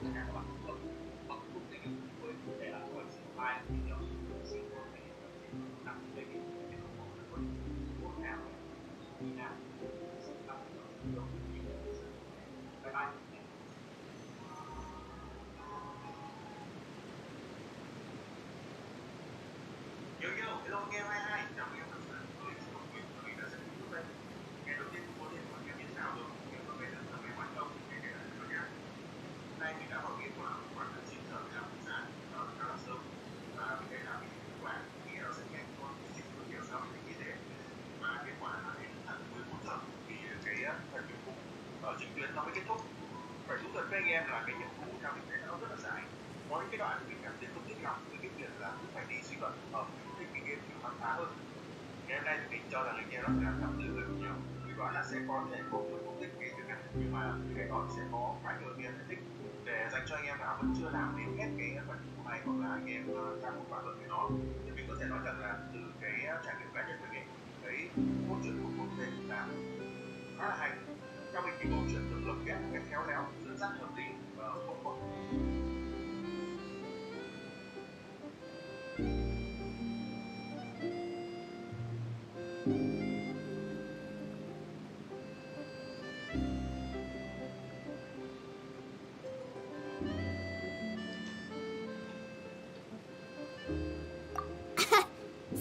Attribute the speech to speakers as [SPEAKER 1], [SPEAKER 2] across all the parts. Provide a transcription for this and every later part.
[SPEAKER 1] tất cả các bạn cùng bấm bấm nút cái hình với để lại câu hỏi số 2 thì nhớ xin cô thể hiện nằm đây cái câu hỏi là quốc nào đi nào sẽ làm được bye bye. Hello anh em 22, chào anh em đã đến với chương trình của mình đã rất vui vẻ. Ngày đầu tiên có thể hỏi em như thế nào rồi, em có về là ngày hoạt động để kể lại cho nhé. Hôm nay mình đã vào game khoảng 9 giờ 15 phút sáng, khá là sớm và vì thế là mình kết quả nghĩ là sẽ nhanh hơn dịch của nhiều so với mình nghĩ thế. Và kết quả là đến tận 14 giờ thì cái phần nhiệm vụ ở trực tuyến nó mới kết thúc. Phải thú thật với anh em là cái nhiệm vụ theo mình thấy nó rất là dài. Có những cái đoạn mình cảm thấy không thích lắm với cái việc là cũng phải đi suy luận ở cái game kiểu khám phá hơn. Ngày hôm nay thì mình cho rằng anh em nó phải làm tham dự hơn nhiều. Vì gọi là sẽ có thể có người không thích cái việc này, nhưng mà cái đó sẽ có khá nhiều anh em thích để dành cho anh em nào vẫn chưa làm đến hết cái phần của này hoặc là anh em đang muốn thảo luận về nó. Thì mình có thể nói rằng là từ cái trải nghiệm cá nhân của mình, cái câu chuyện của Fontaine là khá là hay. Theo mình thì câu chuyện được lồng ghép một cách khéo léo, dẫn dắt hợp lý và không có.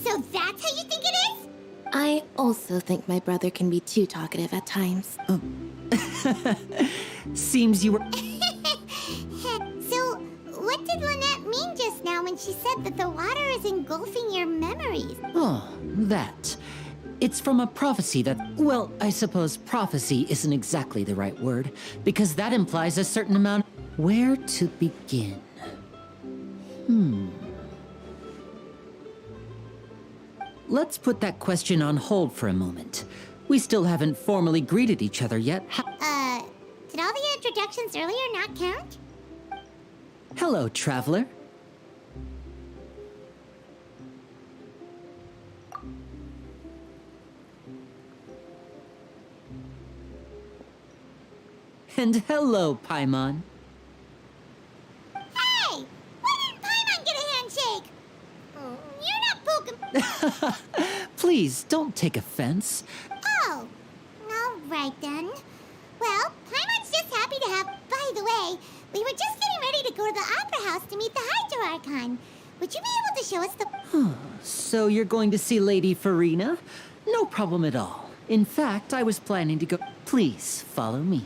[SPEAKER 2] So that's how you think it is?
[SPEAKER 3] I also think my brother can be too talkative at times.
[SPEAKER 4] Seems you were...
[SPEAKER 2] So, what did Lynette mean just now when she said that the water is engulfing your memories?
[SPEAKER 4] Oh, that. It's from a prophecy that... Well, I suppose prophecy isn't exactly the right word, because that implies a certain amount... Where to begin? Let's put that question on hold for a moment. We still haven't formally greeted each other yet.
[SPEAKER 2] Did all the introductions earlier not count?
[SPEAKER 4] Hello, traveler. And hello, Paimon.
[SPEAKER 2] Hey! Why didn't Paimon get a handshake? You're not Pokemon.
[SPEAKER 4] Please, don't take offense.
[SPEAKER 2] Oh, all right then. Well, Paimon's just happy to have... By the way, we were just getting ready to go to the Opera House to meet the Hydro Archon. Would you be able to show us the...
[SPEAKER 4] So you're going to see Lady Farina? No problem at all. In fact, I was planning to go... Please, follow me.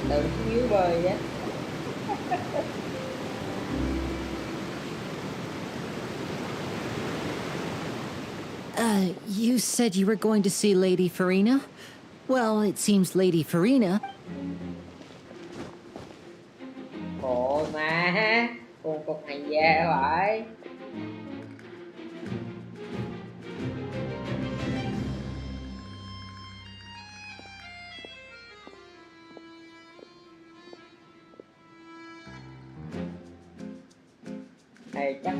[SPEAKER 5] Tự dưới bơi á.
[SPEAKER 4] You said you were going to see Lady Farina? Well, it seems Lady Farina...
[SPEAKER 5] Khổ mà, cô cục hành gia vậy. Thầy chắc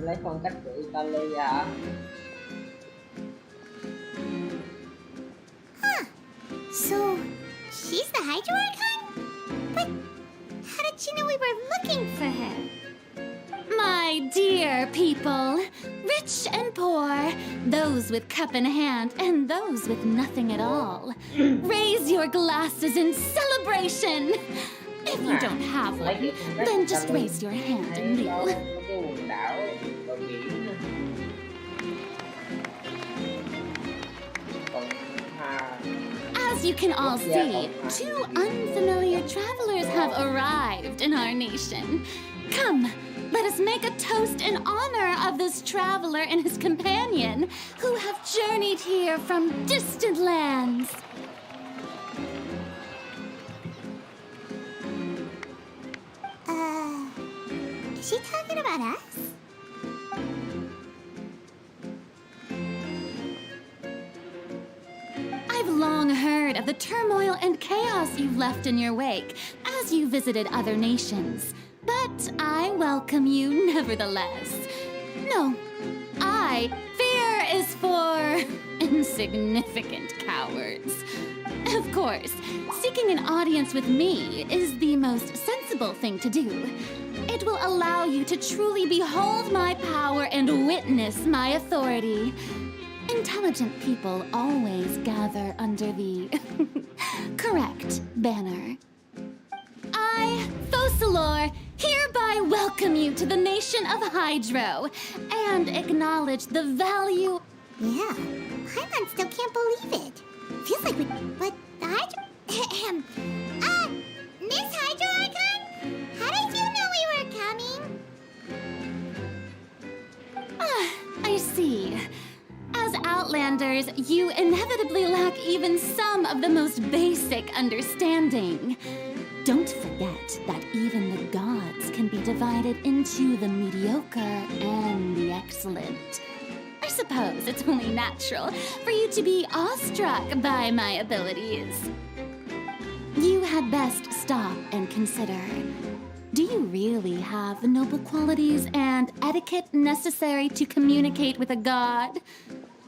[SPEAKER 5] lấy phong cách của Italy hả?
[SPEAKER 2] Huh. So, she's the Hydro Archon? But how did she know we were looking for her?
[SPEAKER 3] My dear people, rich and poor, those with cup in hand and those with nothing at all, raise your glasses in celebration. If you don't have one, then just raise your hand and kneel. As you can all see, two unfamiliar travelers have arrived in our nation. Come, let us make a toast in honor of this traveler and his companion who have journeyed here from distant lands.
[SPEAKER 2] Is she talking about us?
[SPEAKER 3] I've long heard of the turmoil and chaos you've left in your wake as you visited other nations. But I welcome you nevertheless. No, fear is for insignificant cowards. Of course, seeking an audience with me is the most sensible thing to do. It will allow you to truly behold my power and witness my authority. Intelligent people always gather under the correct banner. I, Focalor, hereby welcome you to the nation of Hydro and acknowledge the value.
[SPEAKER 2] Yeah, Paimon still can't believe it. Feels like we... But the Hydro... Miss Hydro Archon? How did you know we were coming?
[SPEAKER 3] I see. As Outlanders, you inevitably lack even some of the most basic understanding. Don't forget that even the gods can be divided into the mediocre and the excellent. I suppose it's only natural for you to be awestruck by my abilities. You had best stop and consider. Do you really have the noble qualities and etiquette necessary to communicate with a god?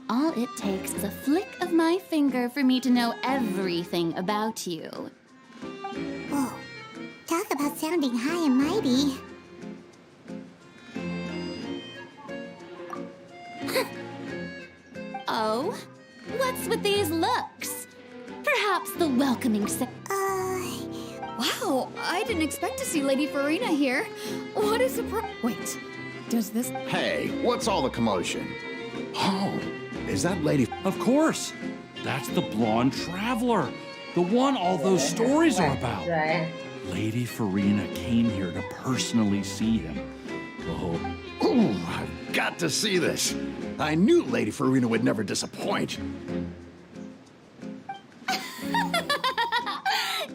[SPEAKER 3] All it takes is a flick of my finger for me to know everything about you.
[SPEAKER 2] Whoa, talk about sounding high and mighty.
[SPEAKER 3] Oh? What's with these looks? Perhaps the welcoming
[SPEAKER 6] Wow, I didn't expect to see Lady Farina here. What a surprise. Wait, does this...
[SPEAKER 7] Hey, what's all the commotion? Oh, is that Lady...
[SPEAKER 8] Of course. That's the blonde traveler. The one all those stories are about. Lady Farina came here to personally see him. Oh.
[SPEAKER 7] Ooh, I've got to see this. I knew Lady Farina would never disappoint.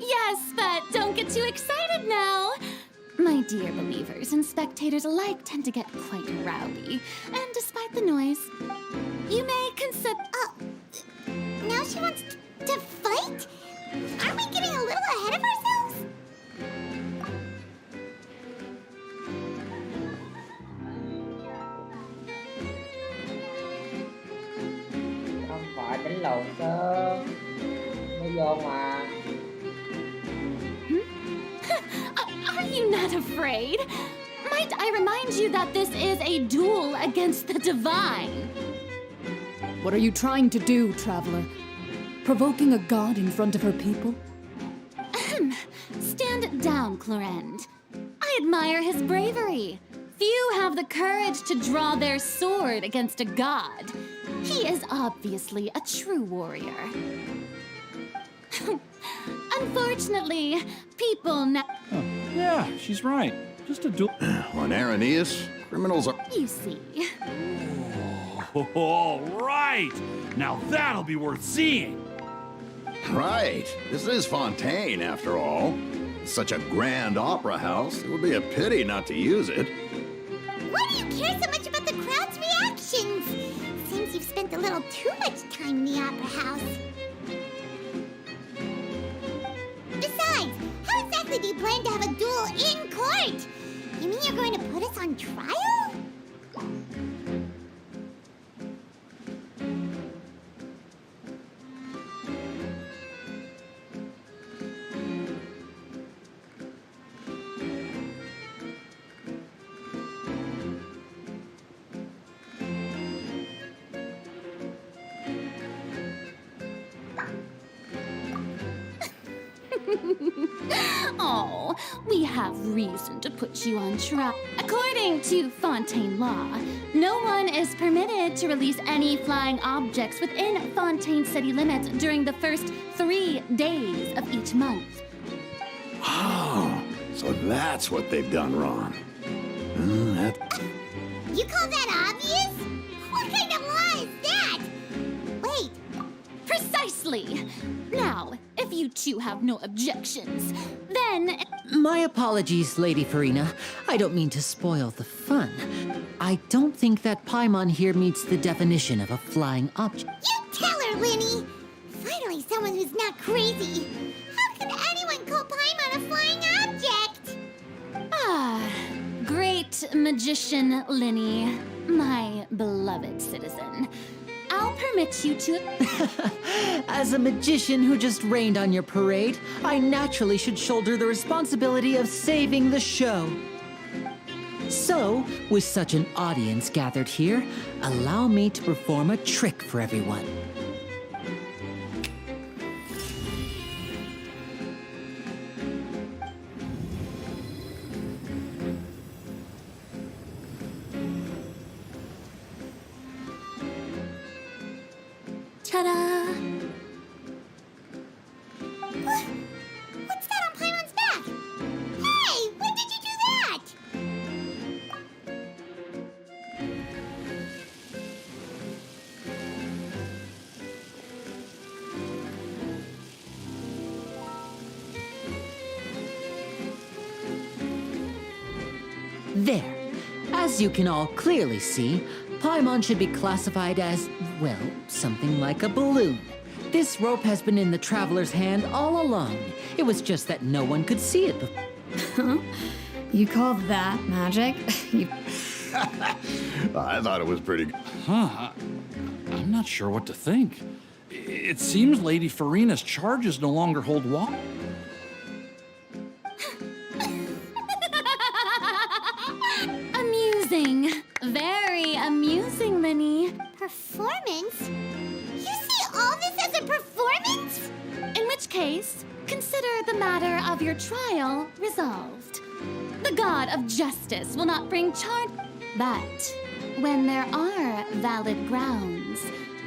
[SPEAKER 3] Yes, but don't get too excited now. My dear believers and spectators alike tend to get quite rowdy. And despite the noise, you may consider...
[SPEAKER 2] Now she wants to fight? Aren't we getting a little ahead of ourselves?
[SPEAKER 5] Không phải đánh lộn cơ. Mới vô mà.
[SPEAKER 3] Are you not afraid? Might I remind you that this is a duel against the divine?
[SPEAKER 6] What are you trying to do, traveler? Provoking a god in front of her people?
[SPEAKER 3] Stand down, Clorend. I admire his bravery. Few have the courage to draw their sword against a god. He is obviously a true warrior. Unfortunately, people now...
[SPEAKER 8] Oh, yeah, she's right. Just a duel.
[SPEAKER 7] On Araneus, criminals are...
[SPEAKER 3] You see.
[SPEAKER 8] Oh, all right. Now that'll be worth seeing.
[SPEAKER 7] Right. This is Fontaine, after all. It's such a grand opera house. It would be a pity not to use it.
[SPEAKER 2] Why do you care so much about the crowd's reactions? Seems you've spent a little too much time in the opera house. Besides, how exactly do you plan to have a duel in court? You mean you're going to put us on trial?
[SPEAKER 3] Oh, we have reason to put you on trial. According to Fontaine law, no one is permitted to release any flying objects within Fontaine city limits during the first 3 days of each month.
[SPEAKER 7] Oh, so that's what they've done wrong.
[SPEAKER 2] You call that obvious? What kind of law is that? Wait,
[SPEAKER 3] Precisely! Now, if If you two have no objections, then...
[SPEAKER 4] My apologies, Lady Farina. I don't mean to spoil the fun. I don't think that Paimon here meets the definition of a flying object.
[SPEAKER 2] You tell her, Linny! Finally someone who's not crazy. How could anyone call Paimon a flying object?
[SPEAKER 3] Ah, great magician Linny, my beloved citizen. I'll permit you to...
[SPEAKER 4] As a magician who just rained on your parade, I naturally should shoulder the responsibility of saving the show. So, with such an audience gathered here, allow me to perform a trick for everyone.
[SPEAKER 3] Ta-da!
[SPEAKER 2] What's that on Paimon's back? Hey, when did you do that?
[SPEAKER 4] There. As you can all clearly see, Paimon should be classified as, well, something like a balloon. This rope has been in the traveler's hand all along. It was just that no one could see it before.
[SPEAKER 6] You call that magic?
[SPEAKER 7] I thought it was pretty good.
[SPEAKER 8] Huh. I'm not sure what to think. It seems Lady Farina's charges no longer hold water.
[SPEAKER 3] Amusing. Very amusing, Linny.
[SPEAKER 2] Performance? You see all this as a performance?
[SPEAKER 3] In which case, consider the matter of your trial resolved. The god of justice will not bring charge, but when there are valid grounds,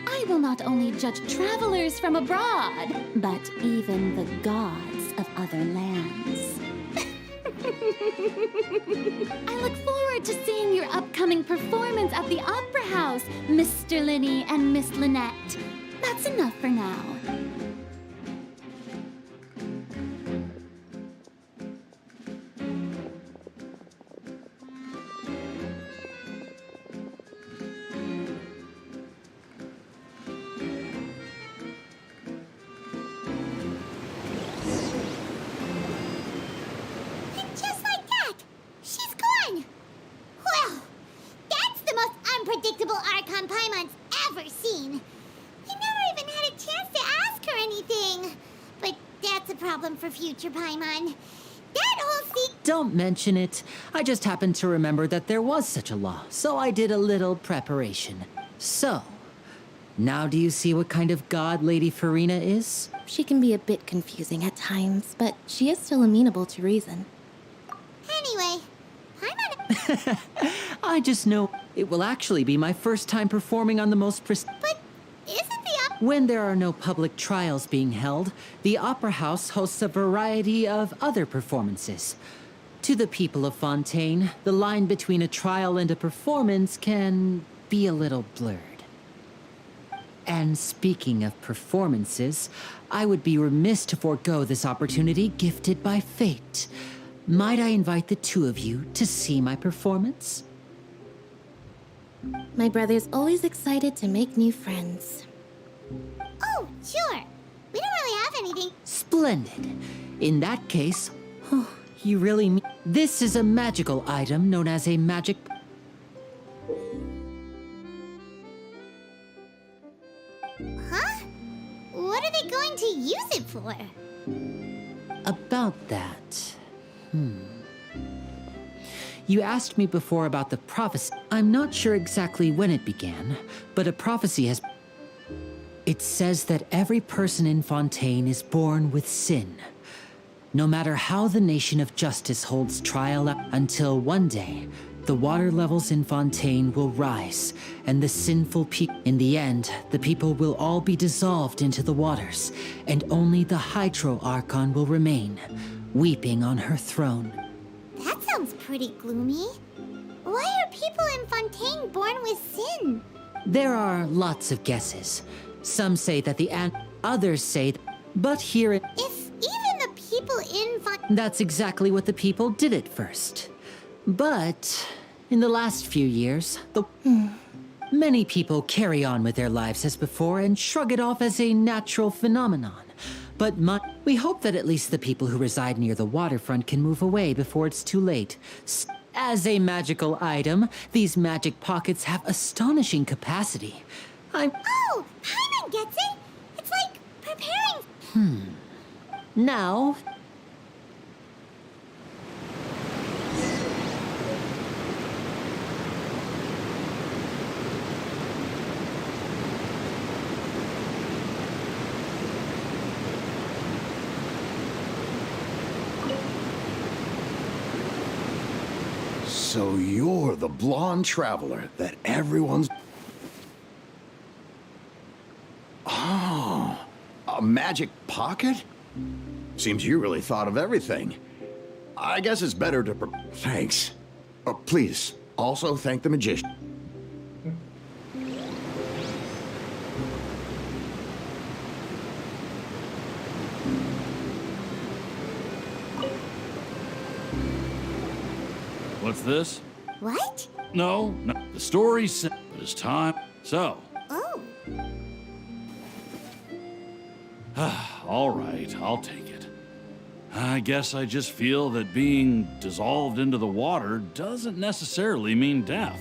[SPEAKER 3] I will not only judge travelers from abroad, but even the gods of other lands. I look forward to seeing your upcoming performance at the Opera House, Mr. Linny and Miss Lynette. That's enough for now.
[SPEAKER 2] Just like that, she's gone. Well, that's the most unpredictable Archon Paimon's ever seen. He never even had a chance to ask her anything. But that's a problem for future Paimon. That whole
[SPEAKER 4] Don't mention it. I just happened to remember that there was such a law, so I did a little preparation. So, now do you see what kind of god Lady Farina is?
[SPEAKER 9] She can be a bit confusing at times, but she is still amenable to reason.
[SPEAKER 2] Anyway, Paimon...
[SPEAKER 4] I just know it will actually be my first time performing on the most
[SPEAKER 2] But isn't the
[SPEAKER 4] When there are no public trials being held, the Opera House hosts a variety of other performances. To the people of Fontaine, the line between a trial and a performance can be a little blurred. And speaking of performances, I would be remiss to forego this opportunity gifted by fate. Might I invite the two of you to see my performance?
[SPEAKER 9] My brother's always excited to make new friends.
[SPEAKER 2] Oh, sure. We don't really have anything.
[SPEAKER 4] Splendid. In that case, you really mean... This is a magical item known as a magic...
[SPEAKER 2] Huh? What are they going to use it for?
[SPEAKER 4] About that... You asked me before about the prophecy. I'm not sure exactly when it began, but a prophecy has... It says that every person in Fontaine is born with sin. No matter how the nation of justice holds trial until one day, the water levels in Fontaine will rise, and the sinful people... In the end, the people will all be dissolved into the waters, and only the Hydro Archon will remain, weeping on her throne.
[SPEAKER 2] That sounds pretty gloomy. Why are people in Fontaine born with sin?
[SPEAKER 4] There are lots of guesses. Some say that others say But here it...
[SPEAKER 2] If even the people in
[SPEAKER 4] That's exactly what the people did at first. But in the last few years, many people carry on with their lives as before and shrug it off as a natural phenomenon. But we hope that at least the people who reside near the waterfront can move away before it's too late. As a magical item, these magic pockets have astonishing capacity.
[SPEAKER 2] Oh, Paimon gets it! It's like preparing...
[SPEAKER 4] Now...
[SPEAKER 7] So you're the blonde traveler that everyone's... Oh, a magic pocket? Seems you really thought of everything. I guess it's better to... Thanks. Please, also thank the magician.
[SPEAKER 8] What's this?
[SPEAKER 2] What?
[SPEAKER 8] No, the story's simple. It's time. So,
[SPEAKER 2] Oh.
[SPEAKER 8] all right, I'll take it. I guess I just feel that being dissolved into the water doesn't necessarily mean death.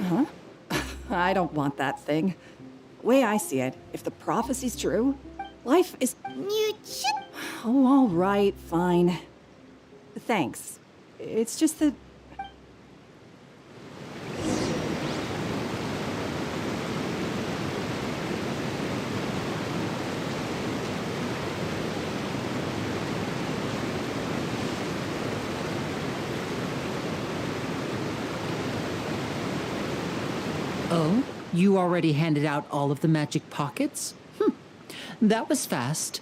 [SPEAKER 10] Huh? I don't want that thing. Way I see it, if the prophecy's true, life is...
[SPEAKER 2] You should...
[SPEAKER 10] Oh, all right, fine. Thanks. It's just that...
[SPEAKER 4] Oh? You already handed out all of the magic pockets? That was fast.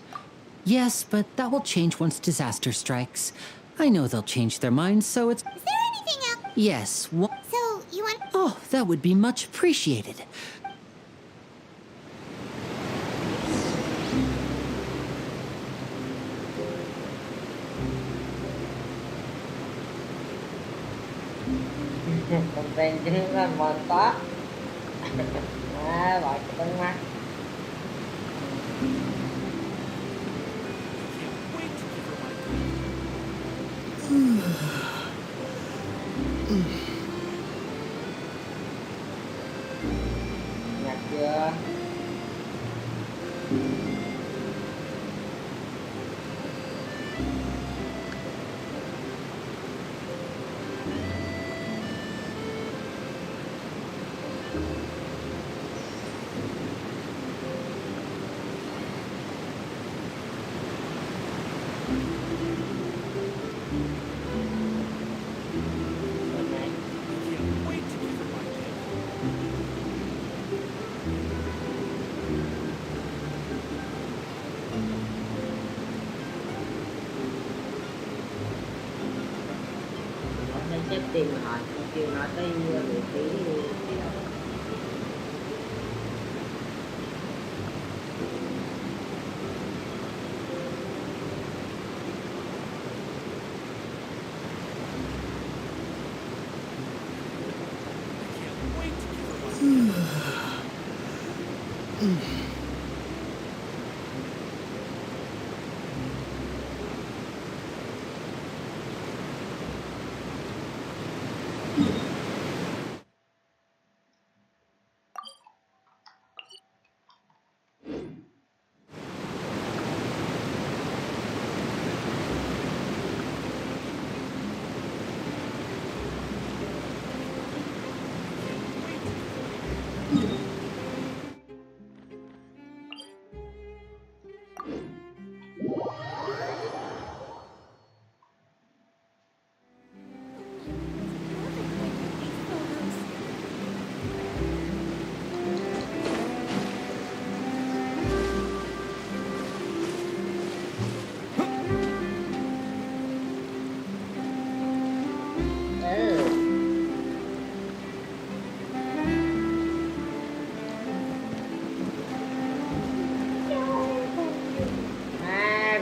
[SPEAKER 4] Yes, but that will change once disaster strikes. I know they'll change their minds, so it's...
[SPEAKER 2] Is there anything else?
[SPEAKER 4] Yes,
[SPEAKER 2] So, you want...
[SPEAKER 4] Oh, that would be much appreciated.
[SPEAKER 5] Fontaine chính là mantap. Nah, baik tengah. Nhạc chưa? Chắc tìm họ kêu nói tới vị trí cái đó.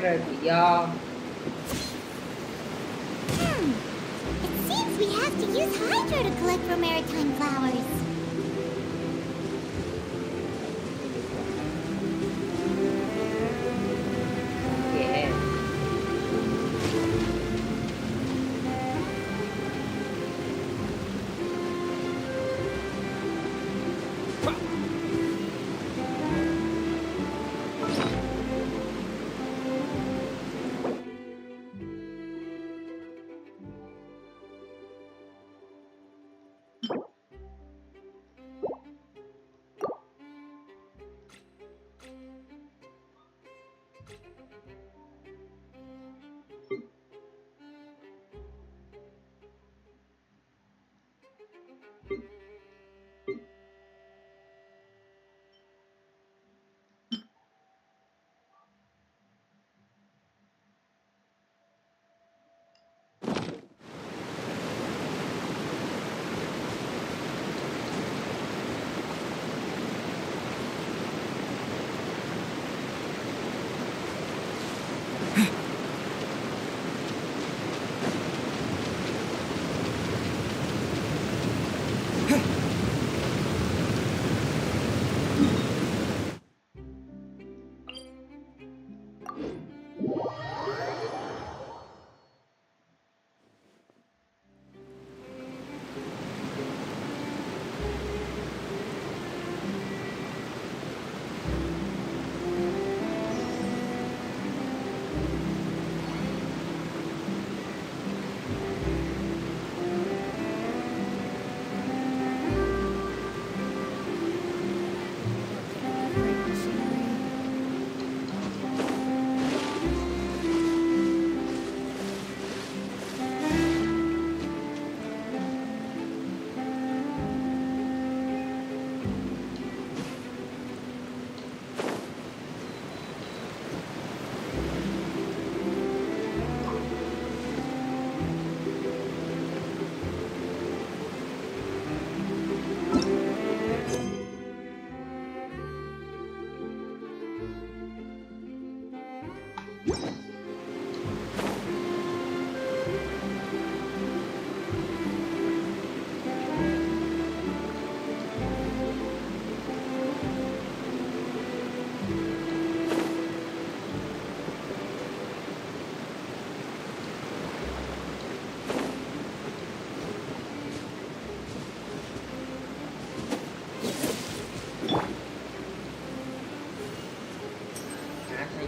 [SPEAKER 5] Rồi tự do.
[SPEAKER 2] It seems we have to use Hydra to collect for maritime flowers.
[SPEAKER 5] Yeah.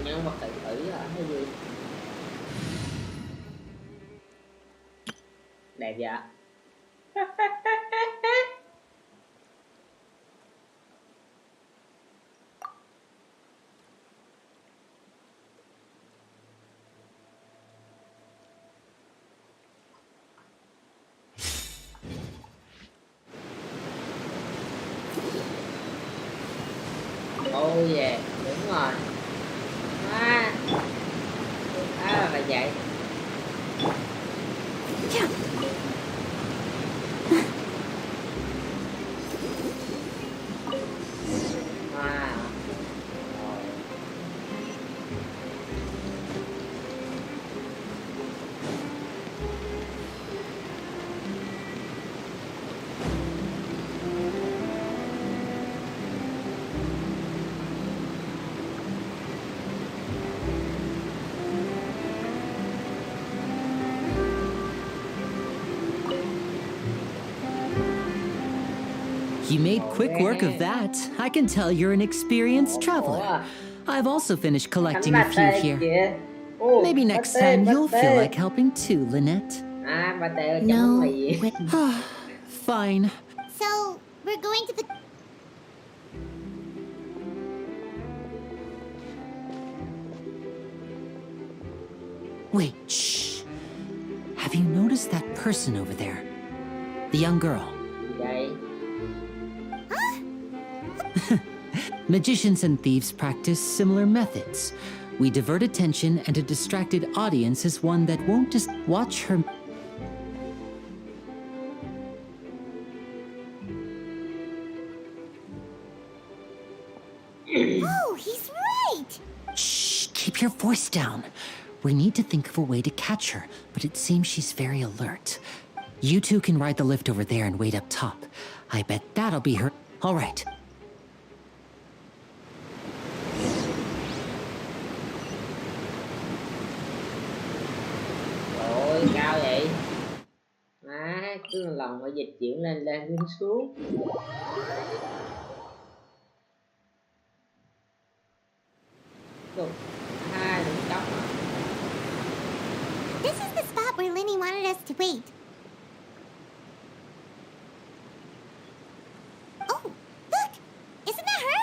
[SPEAKER 5] Nhân vật tự tử hả hay gì? Đẹp vậy. Oh yeah, đúng rồi. Là vậy.
[SPEAKER 4] You made quick work of that. I can tell you're an experienced traveler. I've also finished collecting a few here. Maybe next time you'll feel like helping too, Lynette.
[SPEAKER 9] No.
[SPEAKER 4] Fine.
[SPEAKER 2] So, we're going to the...
[SPEAKER 4] Wait, shh. Have Have you noticed that person over there? The young girl.
[SPEAKER 5] Gì đây?
[SPEAKER 4] Magicians and thieves practice similar methods. We divert attention, and a distracted audience is one that won't just watch her.
[SPEAKER 2] Oh, he's right!
[SPEAKER 4] Shh, keep your voice down. We need to think of a way to catch her, but it seems she's very alert. You two can ride the lift over there and wait up top. I bet that'll be her. All right.
[SPEAKER 5] Ôi, cao vậy? Má, cứ lần phải dịch chuyển lên lên xuống xuống. Đồ, hai đừng tóc.
[SPEAKER 2] This is the spot where Lenny wanted us to wait. Oh, look! Isn't that her?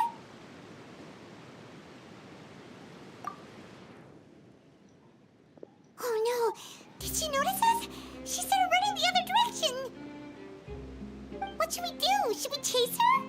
[SPEAKER 2] Oh no! Did she notice us? She started running the other direction! What should we do? Should we chase her?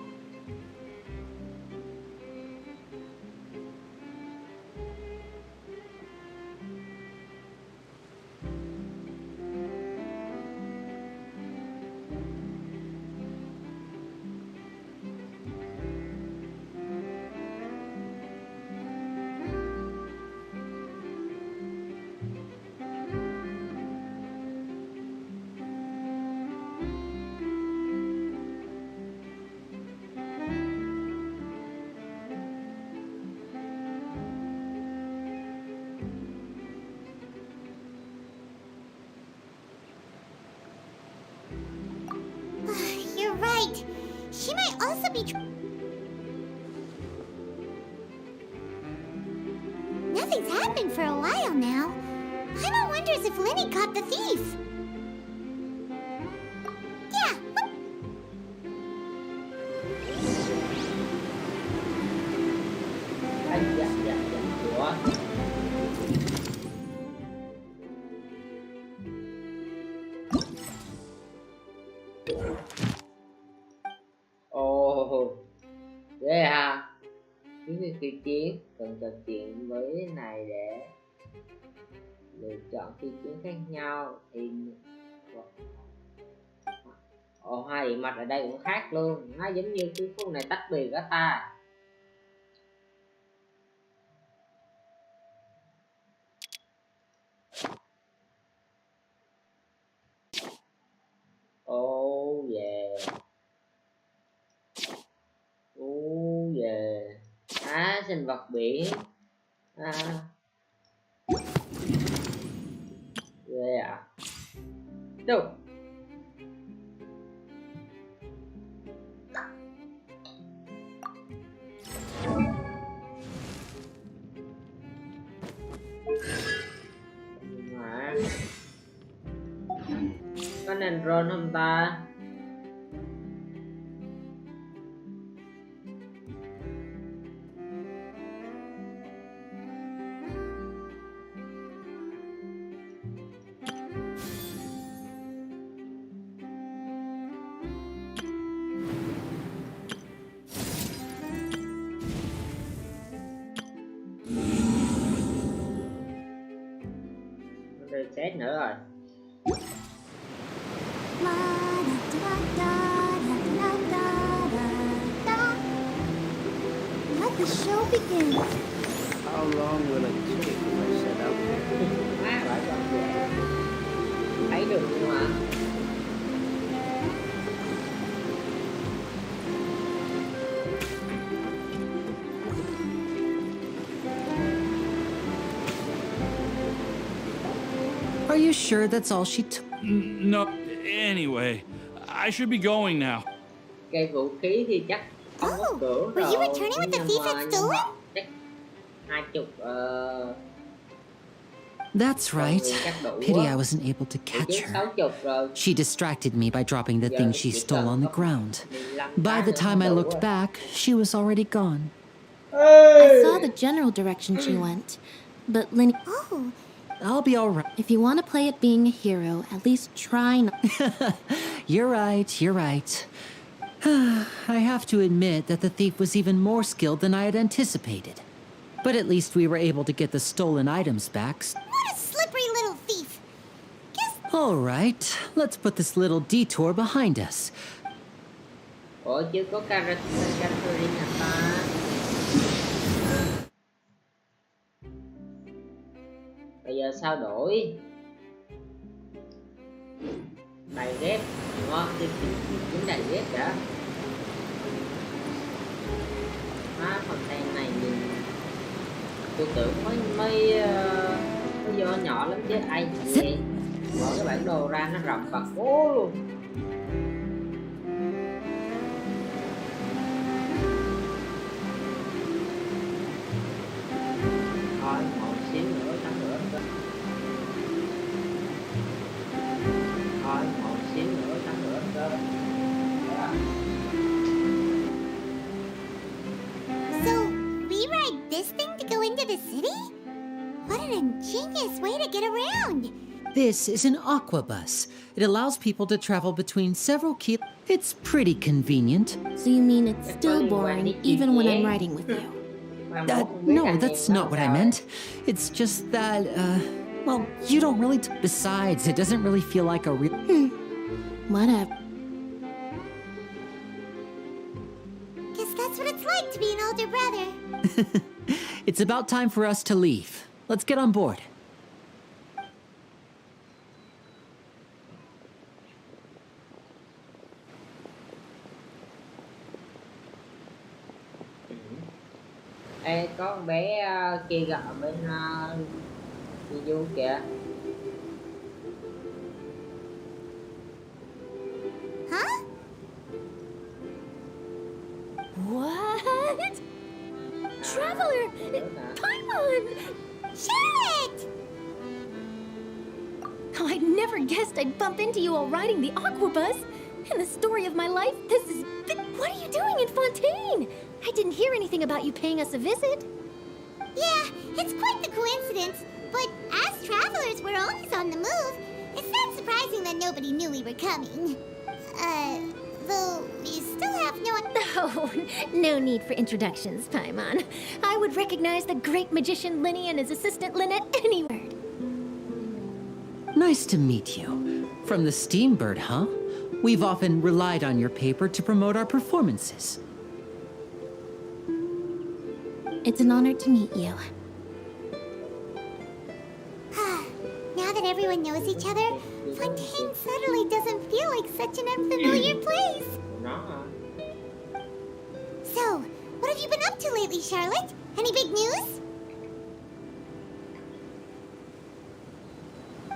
[SPEAKER 2] You're right. She might also be. Nothing's happened for a while now. Paimon wonders if Lenny caught the thief. Yeah.
[SPEAKER 5] Ủa? Ồ, ghê ha. Những phi chiến cần trò chuyện với này để lựa chọn phi chiến khác nhau thì ồ, hai địa mạch ở đây cũng khác luôn, nó giống như cái khu này tách biệt đó ta. Oh yeah. Oh yeah. À, sinh vật biển. À. Ghê à. Đâu. Mà. Có nên drone không ta? Reset nữa rồi.
[SPEAKER 2] Let the show begin.
[SPEAKER 11] How long will it take if I set out here?
[SPEAKER 5] Má lại con về. Thấy được luôn mà.
[SPEAKER 4] Are you sure that's all she took?
[SPEAKER 8] No, anyway, I should be going now.
[SPEAKER 5] Cây vũ khí thì chắc không có cửa
[SPEAKER 2] Were you
[SPEAKER 5] rồi.
[SPEAKER 2] returning with the thief that's stolen?
[SPEAKER 5] Chắc 20
[SPEAKER 4] That's right. Pity I wasn't able to catch her.
[SPEAKER 5] 60 rồi.
[SPEAKER 4] She distracted me by dropping the thing she stole on the ground. By the time I looked back, she was already gone.
[SPEAKER 9] I saw the general direction she went, but Lenny.
[SPEAKER 2] Oh,
[SPEAKER 4] I'll be all right.
[SPEAKER 9] If you want to play at being a hero, at least try not.
[SPEAKER 4] You're right, you're right. I have to admit that the thief was even more skilled than I had anticipated. But at least we were able to get the stolen items back.
[SPEAKER 2] What a slippery little thief. Guess
[SPEAKER 4] All right, let's put this little detour behind us.
[SPEAKER 5] Ủa chứ có Catherine hả ta? Bây giờ sao đổi? Đầy ghép đúng không? Kiếm đầy ghép đã. Fontaine này nhìn tôi tưởng mới do nhỏ lắm chứ ai vậy? Mở cái bản đồ ra nó rộng và cố luôn. Thôi một xíu nữa tắm rửa cơ. Thôi một xíu nữa tắm rửa cơ.
[SPEAKER 2] So, we ride this thing to go into the city? What an ingenious way to get around!
[SPEAKER 4] This is an aqua bus. It allows people to travel between several key... It's pretty convenient.
[SPEAKER 9] So you mean it's still boring even when I'm riding with you?
[SPEAKER 4] No, that's not what I meant. It's just that, well, you don't really... Besides, it doesn't really feel like a real...
[SPEAKER 9] Whatever.
[SPEAKER 2] Guess that's what it's like to be an older brother.
[SPEAKER 4] It's about time for us to leave. Let's get on board.
[SPEAKER 5] Ê, có con bé kia gặp ở bên du kìa.
[SPEAKER 2] Huh?
[SPEAKER 3] What? Traveler! Paimon!
[SPEAKER 2] Charlotte!
[SPEAKER 3] Oh, I never guessed I'd bump into you while riding the aqua bus. In the story of my life, this is... What are you doing in Fontaine? I didn't hear anything about you paying us a visit.
[SPEAKER 2] Yeah, it's quite the coincidence. But as travelers, we're always on the move. It's not surprising that nobody knew we were coming. Though we still have no...
[SPEAKER 3] Oh, no need for introductions, Paimon. I would recognize the great magician Linny and his assistant Lynette anywhere.
[SPEAKER 4] Nice to meet you. From the Steambird, huh? We've often relied on your paper to promote our performances.
[SPEAKER 9] It's an honor to meet you.
[SPEAKER 2] Now that everyone knows each other, Fontaine suddenly doesn't feel like such an unfamiliar place.
[SPEAKER 5] No.
[SPEAKER 2] So, what have you been up to lately, Charlotte? Any big news?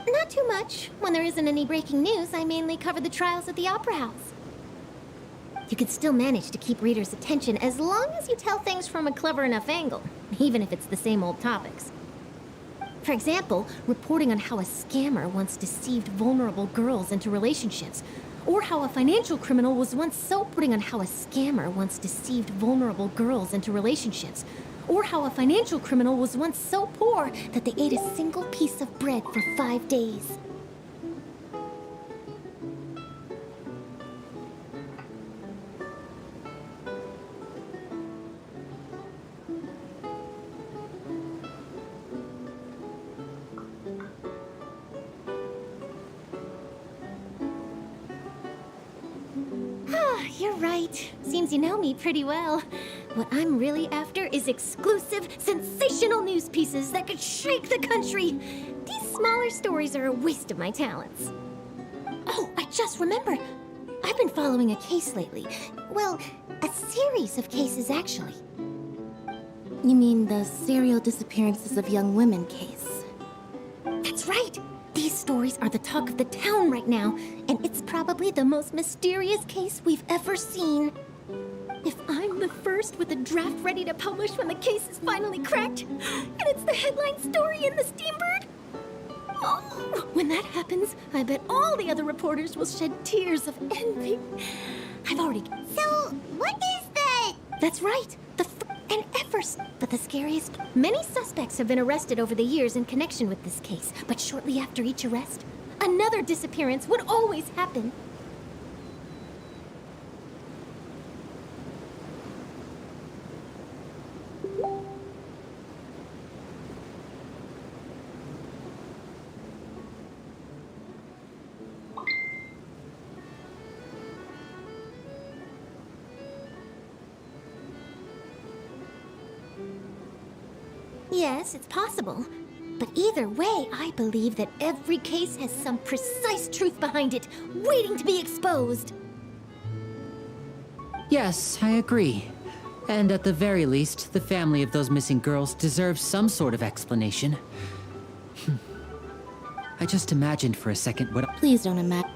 [SPEAKER 3] Not too much. When there isn't any breaking news, I mainly cover the trials at the Opera House. You can still manage to keep readers' attention as long as you tell things from a clever enough angle, even if it's the same old topics. For example, reporting on how a scammer once deceived vulnerable girls into relationships, or how a financial criminal was once so putting on how a scammer once deceived vulnerable girls into relationships, or how a financial criminal was once so poor that they ate a single piece of bread for 5 days. You're right. Seems you know me pretty well. What I'm really after is exclusive, sensational news pieces that could shake the country. These smaller stories are a waste of my talents. Oh, I just remembered. I've been following a case lately. Well, a series of cases, actually.
[SPEAKER 9] You mean the serial disappearances of young women case?
[SPEAKER 3] That's right. These stories are the talk of the town right now, and it's probably the most mysterious case we've ever seen. If I'm the first with a draft ready to publish when the case is finally cracked, and it's the headline story in the Steambird, oh, when that happens, I bet all the other reporters will shed tears of envy. I've already...
[SPEAKER 2] So, what is that?
[SPEAKER 3] That's right.
[SPEAKER 12] And at first, but the scariest, many suspects have been arrested over the years in connection with this case. But shortly after each arrest, another disappearance would always happen. Yes, it's possible. But either way, I believe that every case has some precise truth behind it, waiting to be exposed.
[SPEAKER 4] Yes, I agree. And at the very least, the family of those missing girls deserves some sort of explanation. I just imagined for a second what...
[SPEAKER 9] Please don't imagine.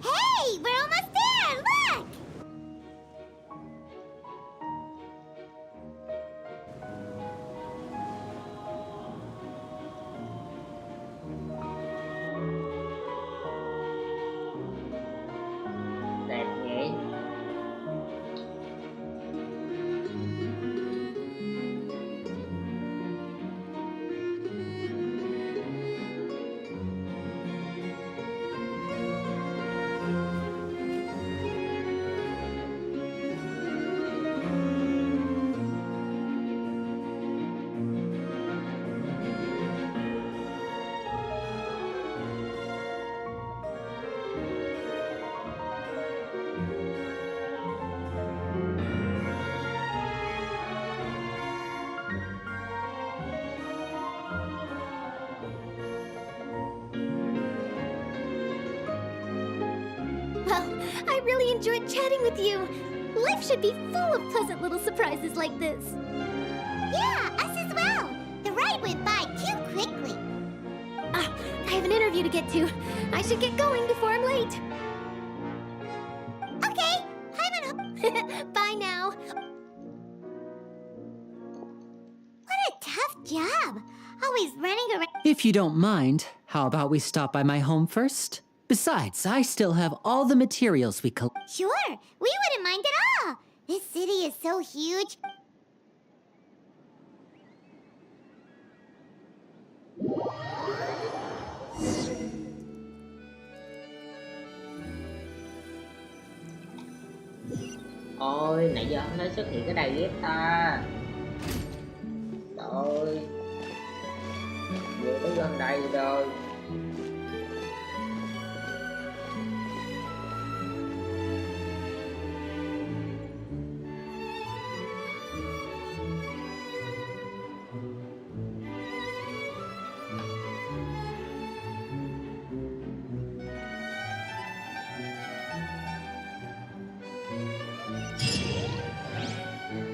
[SPEAKER 2] Hey, we're almost there! Look!
[SPEAKER 5] Đẹp nhỉ.
[SPEAKER 12] Well, I really enjoyed chatting with you. Life should be full of pleasant little surprises like this.
[SPEAKER 2] Yeah, us as well. The ride went by too quickly.
[SPEAKER 12] Ah, I have an interview to get to. I should get going before I'm late.
[SPEAKER 2] Okay, I'm
[SPEAKER 12] Bye now.
[SPEAKER 2] What a tough job. Always running around.
[SPEAKER 4] If you don't mind, how about we stop by my home first? Besides, I still have all the materials we collect.
[SPEAKER 2] Sure, we wouldn't mind at all. This city is so huge.
[SPEAKER 5] Ôi, nãy giờ không thấy xuất hiện cái đài ghép ta. Trời ơi. Vừa tới gần đây rồi.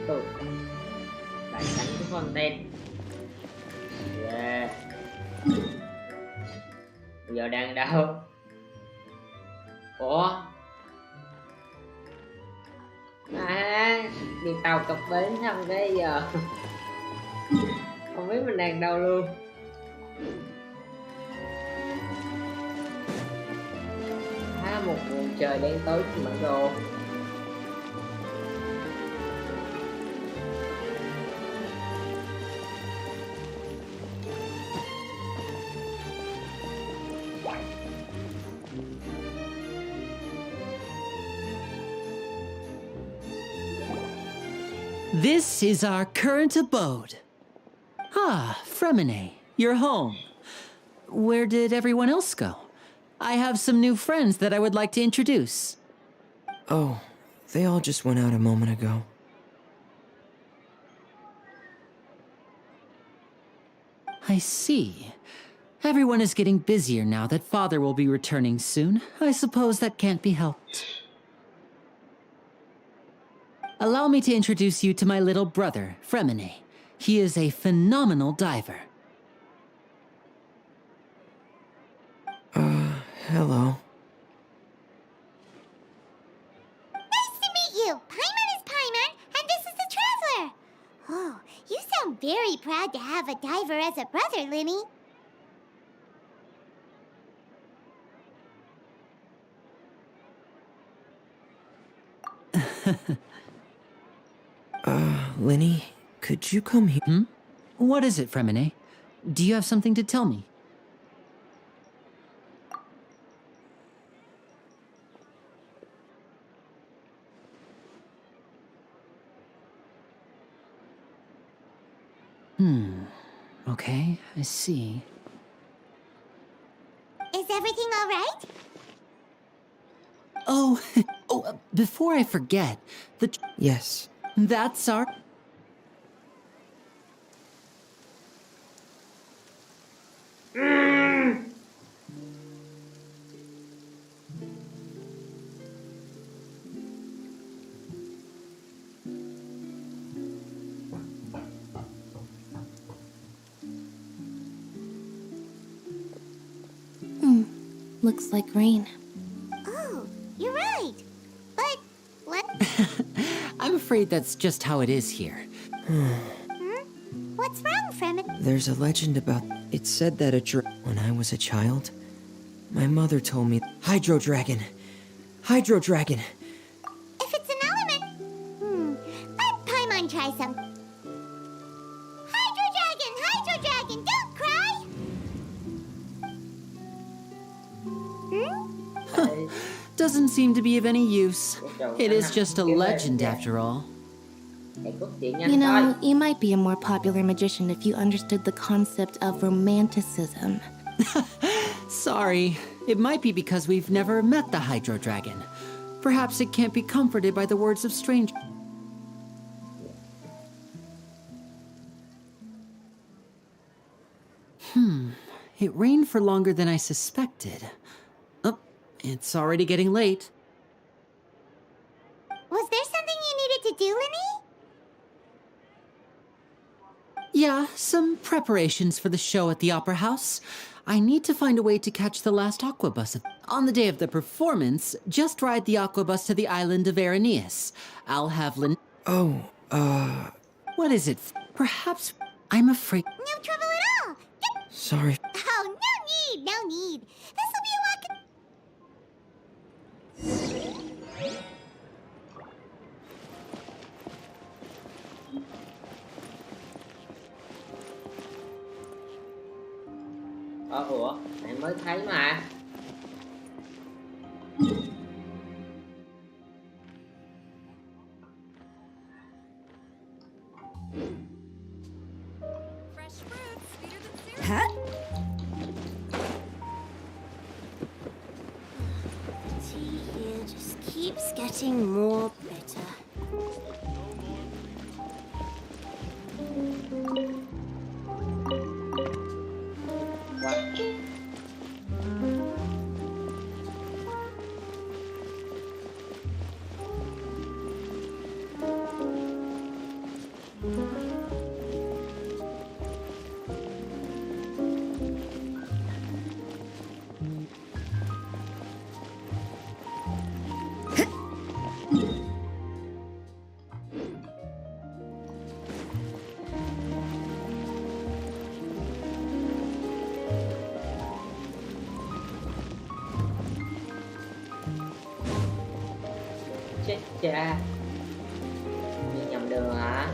[SPEAKER 5] Ừ. Đại sảnh của Fontaine. Yeah. Bây giờ đang đâu? Ủa? À, đi tàu cập bến xong cái giờ không biết mình đang đâu luôn. Một vùng trời đen tối trên bản đồ.
[SPEAKER 4] This is our current abode. Ah, Fremine, you're home. Where did everyone else go? I have some new friends that I would like to introduce.
[SPEAKER 13] Oh, they all just went out a moment ago.
[SPEAKER 4] I see. Everyone is getting busier now that Father will be returning soon. I suppose that can't be helped. Allow me to introduce you to my little brother, Fremine. He is a phenomenal diver.
[SPEAKER 11] Hello.
[SPEAKER 2] Nice to meet you. Paimon is Paimon, and this is the Traveler. Oh, you sound very proud to have a diver as a brother, Linny.
[SPEAKER 11] Linny, could you come here?
[SPEAKER 4] Hmm? What is it, Fremine? Do you have something to tell me? Okay, I see.
[SPEAKER 2] Is everything all right?
[SPEAKER 4] Oh, before I forget,
[SPEAKER 11] Yes.
[SPEAKER 4] that's our...
[SPEAKER 9] Looks like rain.
[SPEAKER 2] Oh, you're right. But what?
[SPEAKER 4] I'm afraid that's just how it is here.
[SPEAKER 2] What's wrong, Fremen?
[SPEAKER 11] There's a legend about... It said that when I was a child, my mother told me... Hydro Dragon! Hydro Dragon!
[SPEAKER 2] If it's an element... Let Paimon try some. Hydro Dragon! Hydro Dragon! Don't cry!
[SPEAKER 4] Doesn't seem to be of any use. It is just a legend after all.
[SPEAKER 9] You know, you might be a more popular magician if you understood the concept of romanticism.
[SPEAKER 4] Sorry. It might be because we've never met the Hydro Dragon. Perhaps it can't be comforted by the words of strangers. It rained for longer than I suspected. Oh, it's already getting late.
[SPEAKER 2] Was there something you needed to do, Linny?
[SPEAKER 4] Yeah, some preparations for the show at the Opera House. I need to find a way to catch the last aqua bus. On the day of the performance, just ride the aqua bus to the island of Araneus. I'll have What is it? Perhaps I'm afraid...
[SPEAKER 2] No trouble at all.
[SPEAKER 11] Sorry.
[SPEAKER 2] Oh, no need. This will be a walk...
[SPEAKER 5] Ủa, em mới thấy mà.
[SPEAKER 10] Huh?
[SPEAKER 2] Tea here just keeps getting more bitter.
[SPEAKER 5] Chết cha. Đi nhầm đường hả?